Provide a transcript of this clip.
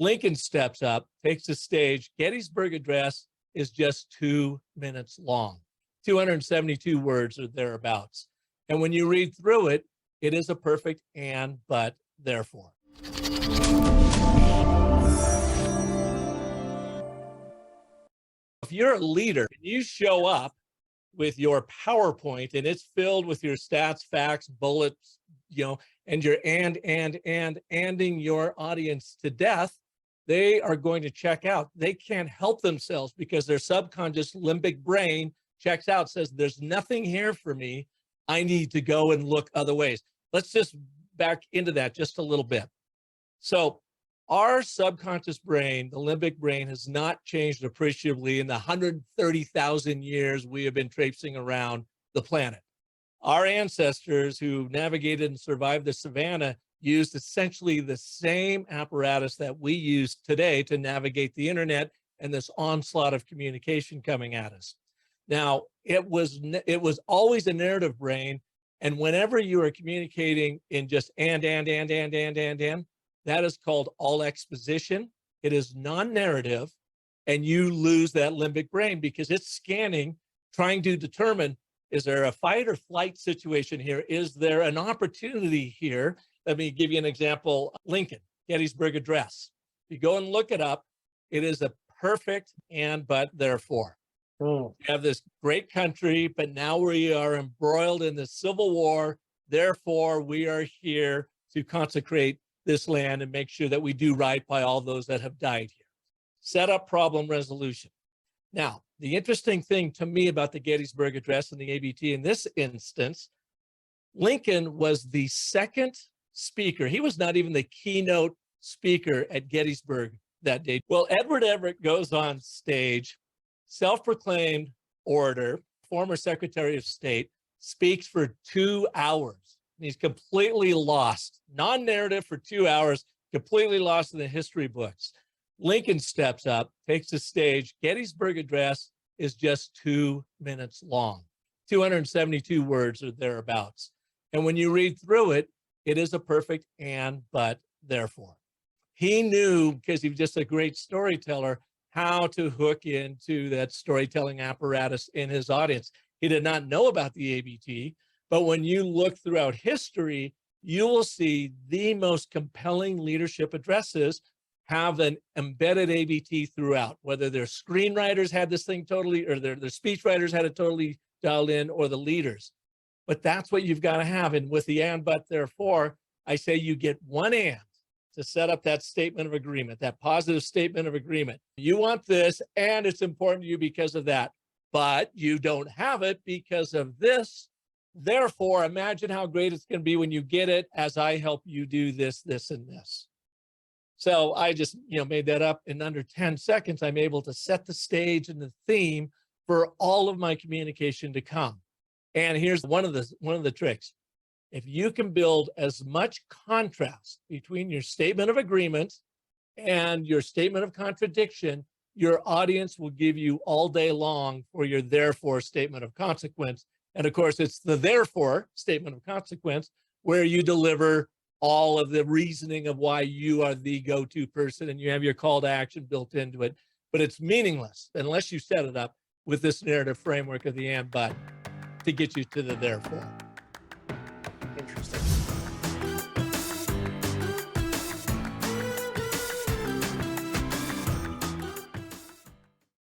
Lincoln steps up, takes the stage. Gettysburg Address is just 2 minutes long, 272 words or thereabouts. And when you read through it, it is a perfect and, but, therefore. If you're a leader and you show up with your PowerPoint and it's filled with your stats, facts, bullets, and you're anding your audience to death, they are going to check out. They can't help themselves because their subconscious limbic brain checks out, says, there's nothing here for me. I need to go and look other ways. Let's just back into that just a little bit. So our subconscious brain, the limbic brain, has not changed appreciably in the 130,000 years we have been traipsing around the planet. Our ancestors who navigated and survived the savannah used essentially the same apparatus that we use today to navigate the internet and this onslaught of communication coming at us. Now, it was always a narrative brain, and whenever you are communicating in just and, that is called all exposition. It is non-narrative, and you lose that limbic brain because it's scanning, trying to determine, is there a fight or flight situation here? Is there an opportunity here? Let me give you an example. Lincoln, Gettysburg Address. If you go and look it up, it is a perfect and, but, therefore. We have this great country, but now we are embroiled in the Civil War. Therefore, we are here to consecrate this land and make sure that we do right by all those that have died here. Set up problem resolution. Now, the interesting thing to me about the Gettysburg Address and the ABT in this instance, Lincoln was the second speaker. He was not even the keynote speaker at Gettysburg that day. Well, Edward Everett goes on stage, self-proclaimed orator, former Secretary of State, speaks for 2 hours. He's completely lost, non-narrative for 2 hours, completely lost in the history books. Lincoln steps up, takes the stage. Gettysburg Address is just 2 minutes long, 272 words or thereabouts. And when you read through it, it is a perfect and, but, therefore. He knew, because he was just a great storyteller, how to hook into that storytelling apparatus in his audience. He did not know about the ABT, but when you look throughout history, you will see the most compelling leadership addresses have an embedded ABT throughout, whether their screenwriters had this thing totally, or their speechwriters had it totally dialed in, or the leaders. But that's what you've got to have. And with the and, but, therefore, I say you get one and to set up that statement of agreement, that positive statement of agreement. You want this, and it's important to you because of that, but you don't have it because of this. Therefore, imagine how great it's going to be when you get it as I help you do this, this, and this. So I just, made that up in under 10 seconds. I'm able to set the stage and the theme for all of my communication to come. And here's one of the tricks. If you can build as much contrast between your statement of agreement and your statement of contradiction, your audience will give you all day long for your therefore statement of consequence. And of course, it's the therefore statement of consequence where you deliver all of the reasoning of why you are the go-to person and you have your call to action built into it. But it's meaningless unless you set it up with this narrative framework of the and, but, to get you to the therefore.